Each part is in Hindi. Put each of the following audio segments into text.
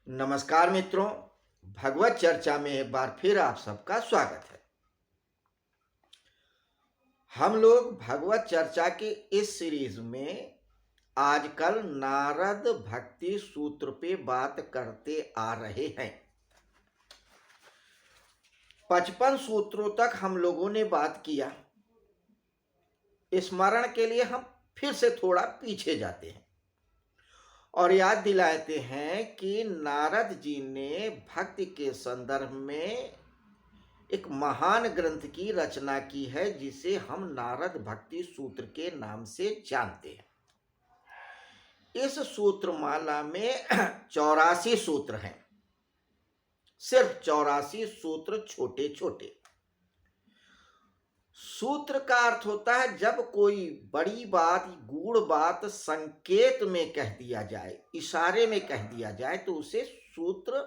नमस्कार मित्रों, भगवत चर्चा में एक बार फिर आप सबका स्वागत है। हम लोग भगवत चर्चा के इस सीरीज में आजकल नारद भक्ति सूत्र पे बात करते आ रहे हैं। 55 सूत्रों तक हम लोगों ने बात किया। स्मरण के लिए हम फिर से थोड़ा पीछे जाते हैं और याद दिलाते हैं कि नारद जी ने भक्ति के संदर्भ में एक महान ग्रंथ की रचना की है जिसे हम नारद भक्ति सूत्र के नाम से जानते हैं। इस सूत्रमाला में 84 सूत्र हैं, सिर्फ 84 सूत्र छोटे छोटे। सूत्र का अर्थ होता है जब कोई बड़ी बात, गूढ़ बात संकेत में कह दिया जाए, इशारे में कह दिया जाए तो उसे सूत्र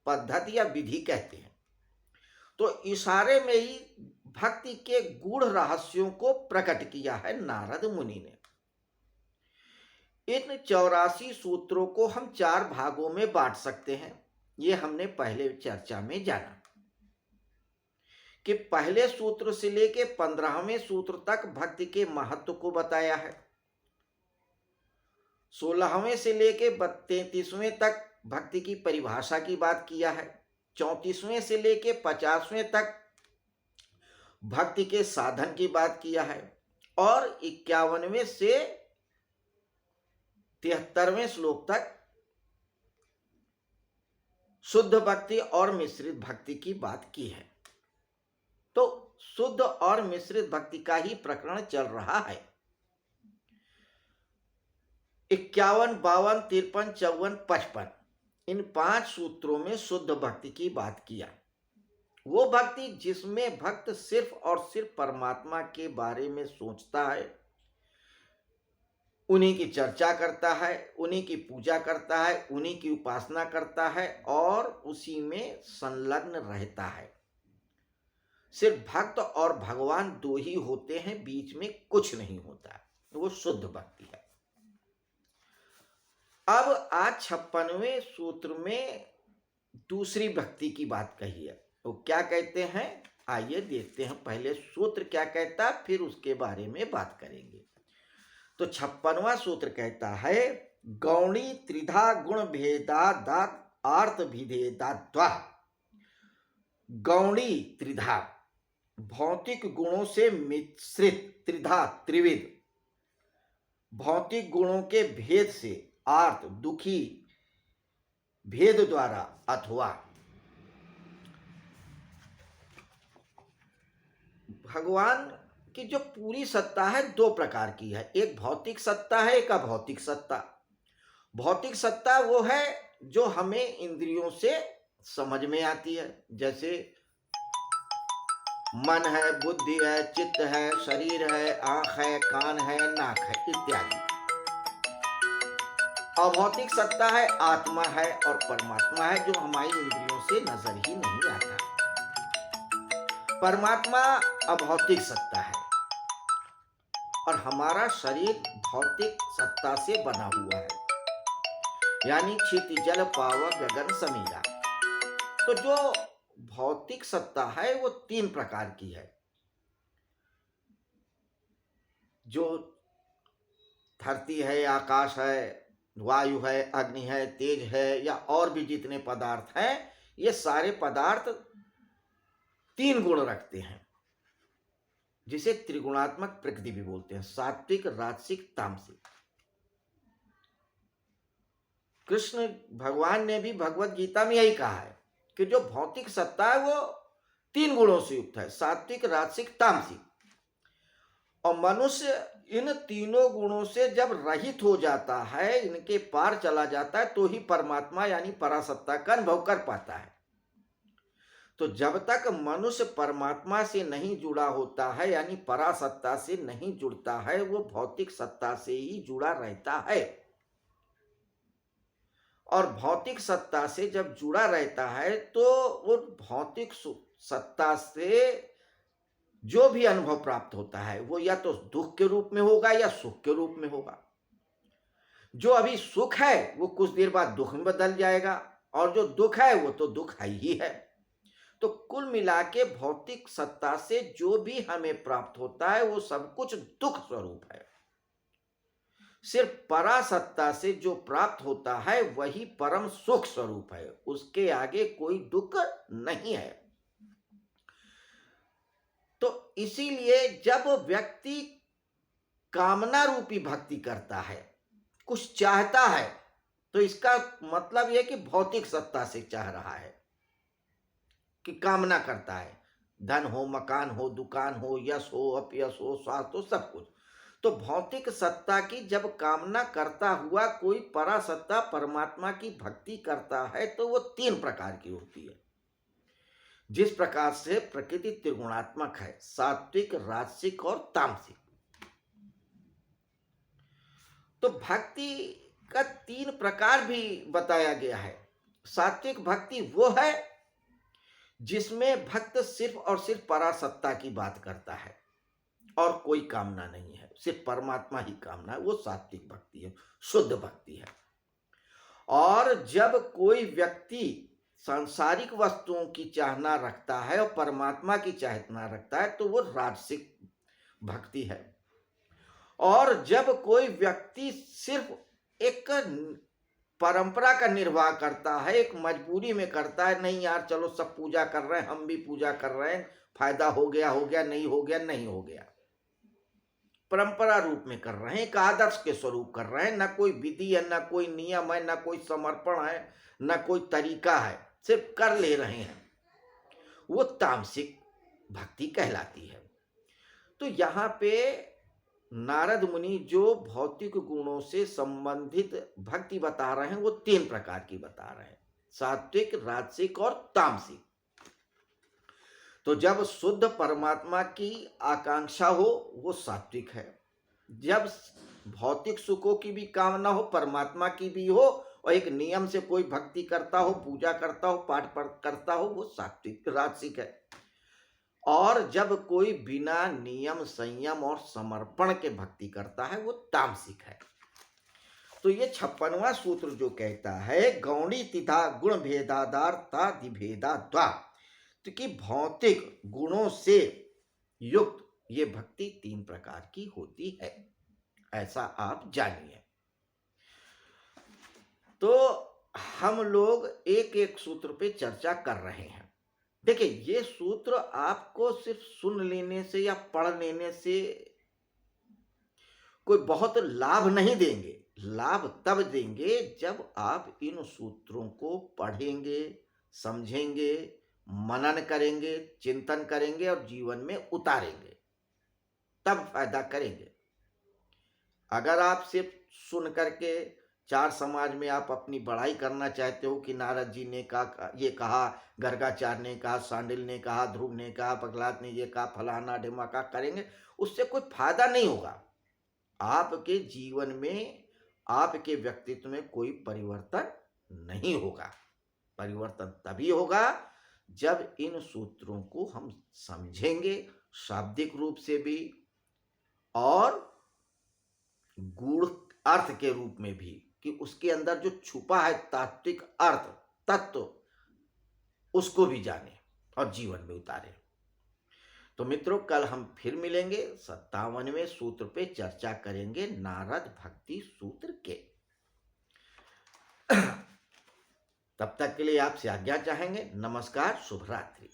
पद्धति या विधि कहते हैं। तो इशारे में ही भक्ति के गूढ़ रहस्यों को प्रकट किया है नारद मुनि ने। इन 84 सूत्रों को हम 4 भागों में बांट सकते हैं। ये हमने पहले चर्चा में जाना कि पहले सूत्र से लेके 15वें सूत्र तक भक्ति के महत्व को बताया है। 16वें से लेके 33वें तक भक्ति की परिभाषा की बात किया है। 34वें से लेके 50वें तक भक्ति के साधन की बात किया है और 51वें से 73वें श्लोक तक शुद्ध भक्ति और मिश्रित भक्ति की बात की है। तो शुद्ध और मिश्रित भक्ति का ही प्रकरण चल रहा है। 51, 52, 53, 54, 55 इन 5 सूत्रों में शुद्ध भक्ति की बात किया। वो भक्ति जिसमें भक्त सिर्फ और सिर्फ परमात्मा के बारे में सोचता है, उन्हीं की चर्चा करता है, उन्हीं की पूजा करता है, उन्हीं की उपासना करता है और उसी में संलग्न रहता है। सिर्फ भक्त और भगवान 2 ही होते हैं, बीच में कुछ नहीं होता। वो शुद्ध भक्ति है। अब आज 56वें सूत्र में दूसरी भक्ति की बात कही है। तो क्या कहते हैं, आइए देखते हैं। पहले सूत्र क्या कहता है, फिर उसके बारे में बात करेंगे। तो 56वां सूत्र कहता है, गौणी त्रिधा गुण भेदा दात आर्त विधेदा द्वा। गौणी त्रिधा भौतिक गुणों से मिश्रित, त्रिधा त्रिविध भौतिक गुणों के भेद से, आर्त दुखी भेद द्वारा अथवा भगवान की जो पूरी सत्ता है 2 प्रकार की है। एक भौतिक सत्ता है, एक अभौतिक सत्ता। भौतिक सत्ता वो है जो हमें इंद्रियों से समझ में आती है, जैसे मन है, बुद्धि है, चित्त है, शरीर है, आंख है, कान है, नाक है इत्यादि। अभौतिक सत्ता है, आत्मा है और परमात्मा है जो हमारी इंद्रियों से नजर ही नहीं आता। परमात्मा अभौतिक सत्ता है और हमारा शरीर भौतिक सत्ता से बना हुआ है, यानी क्षिति जल पावक गगन समीरा। तो जो भौतिक सत्ता है वो 3 प्रकार की है। जो धरती है, आकाश है, वायु है, अग्नि है, तेज है या और भी जितने पदार्थ हैं, ये सारे पदार्थ 3 गुण रखते हैं, जिसे त्रिगुणात्मक प्रकृति भी बोलते हैं, सात्विक, राजसिक, तामसिक। कृष्ण भगवान ने भी भगवत गीता में यही कहा है कि जो भौतिक सत्ता है वो 3 गुणों से युक्त है, सात्विक, राजसिक, तामसिक। और मनुष्य इन तीनों गुणों से जब रहित हो जाता है, इनके पार चला जाता है, तो ही परमात्मा यानी परासत्ता का अनुभव कर पाता है। तो जब तक मनुष्य परमात्मा से नहीं जुड़ा होता है, यानी परासत्ता से नहीं जुड़ता है, वो भौतिक सत्ता से ही जुड़ा रहता है। और भौतिक सत्ता से जब जुड़ा रहता है तो वो भौतिक सत्ता से जो भी अनुभव प्राप्त होता है वो या तो दुख के रूप में होगा या सुख के रूप में होगा। जो अभी सुख है वो कुछ देर बाद दुख में बदल जाएगा, और जो दुख है वो तो दुख है ही है। तो कुल मिला के भौतिक सत्ता से जो भी हमें प्राप्त होता है वो सब कुछ दुख स्वरूप है। सिर्फ परासत्ता से जो प्राप्त होता है वही परम सुख स्वरूप है, उसके आगे कोई दुख नहीं है। तो इसीलिए जब व्यक्ति कामना रूपी भक्ति करता है, कुछ चाहता है, तो इसका मतलब यह कि भौतिक सत्ता से चाह रहा है, कि कामना करता है, धन हो, मकान हो, दुकान हो, यश हो, अपयश हो, स्वास्थ्य हो, सब कुछ। तो भौतिक सत्ता की जब कामना करता हुआ कोई परासत्ता परमात्मा की भक्ति करता है तो वो 3 प्रकार की होती है। जिस प्रकार से प्रकृति त्रिगुणात्मक है, सात्विक, राजसिक और तामसिक। तो भक्ति का 3 प्रकार भी बताया गया है। सात्विक भक्ति वो है जिसमें भक्त सिर्फ और सिर्फ परासत्ता की बात करता है और कोई कामना नहीं है, सिर्फ परमात्मा ही कामना है, वो सात्विक भक्ति है, शुद्ध भक्ति है। और जब कोई व्यक्ति सांसारिक वस्तुओं की चाहना रखता है और परमात्मा की चाहना रखता है तो वो राजसिक भक्ति है। और जब कोई व्यक्ति सिर्फ एक परंपरा का निर्वाह करता है, एक मजबूरी में करता है, नहीं यार चलो सब पूजा कर रहे हैं, हम भी पूजा कर रहे हैं, फायदा हो गया, नहीं हो गया, नहीं हो गया, परंपरा रूप में कर रहे हैं, एक आदर्श के स्वरूप कर रहे हैं, ना कोई विधि है, ना कोई नियम है, ना कोई समर्पण है, ना कोई तरीका है, सिर्फ कर ले रहे हैं, वो तामसिक भक्ति कहलाती है। तो यहाँ पे नारद मुनि जो भौतिक गुणों से संबंधित भक्ति बता रहे हैं वो 3 प्रकार की बता रहे हैं, सात्विक, राजसिक और तामसिक। तो जब शुद्ध परमात्मा की आकांक्षा हो वो सात्विक है, जब भौतिक सुखों की भी कामना हो, परमात्मा की भी हो, और एक नियम से कोई भक्ति करता हो, पूजा करता हो, पाठ करता हो, वो सात्विक राजसिक है। और जब कोई बिना नियम, संयम और समर्पण के भक्ति करता है वो तामसिक है। तो ये 56वां सूत्र जो कहता है गौणी तिथा गुण भेदादार तादिभेदा द्वा, तो कि भौतिक गुणों से युक्त ये भक्ति 3 प्रकार की होती है, ऐसा आप जानिए। तो हम लोग एक एक सूत्र पे चर्चा कर रहे हैं। देखिए ये सूत्र आपको सिर्फ सुन लेने से या पढ़ लेने से कोई बहुत लाभ नहीं देंगे, लाभ तब देंगे जब आप इन सूत्रों को पढ़ेंगे, समझेंगे, मनन करेंगे, चिंतन करेंगे और जीवन में उतारेंगे, तब फायदा करेंगे। अगर आप सिर्फ सुन करके 4 समाज में आप अपनी बड़ाई करना चाहते हो कि नारद जी ने कहा, ये कहा, गर्गाचार्य ने कहा, सांडिल ने कहा, ध्रुव ने कहा, प्रहलाद ने ये कहा, फलाना ढिमाका करेंगे, उससे कोई फायदा नहीं होगा। आपके जीवन में, आपके व्यक्तित्व में कोई परिवर्तन नहीं होगा। परिवर्तन तभी होगा जब इन सूत्रों को हम समझेंगे, शाब्दिक रूप से भी और गूढ़ अर्थ के रूप में भी, कि उसके अंदर जो छुपा है तात्विक अर्थ, तत्व, उसको भी जाने और जीवन में उतारे। तो मित्रों कल हम फिर मिलेंगे, 57वें सूत्र पे चर्चा करेंगे, नारद भक्ति सूत्र के। तब तक के लिए आपसे आज्ञा चाहेंगे। नमस्कार, शुभ रात्रि।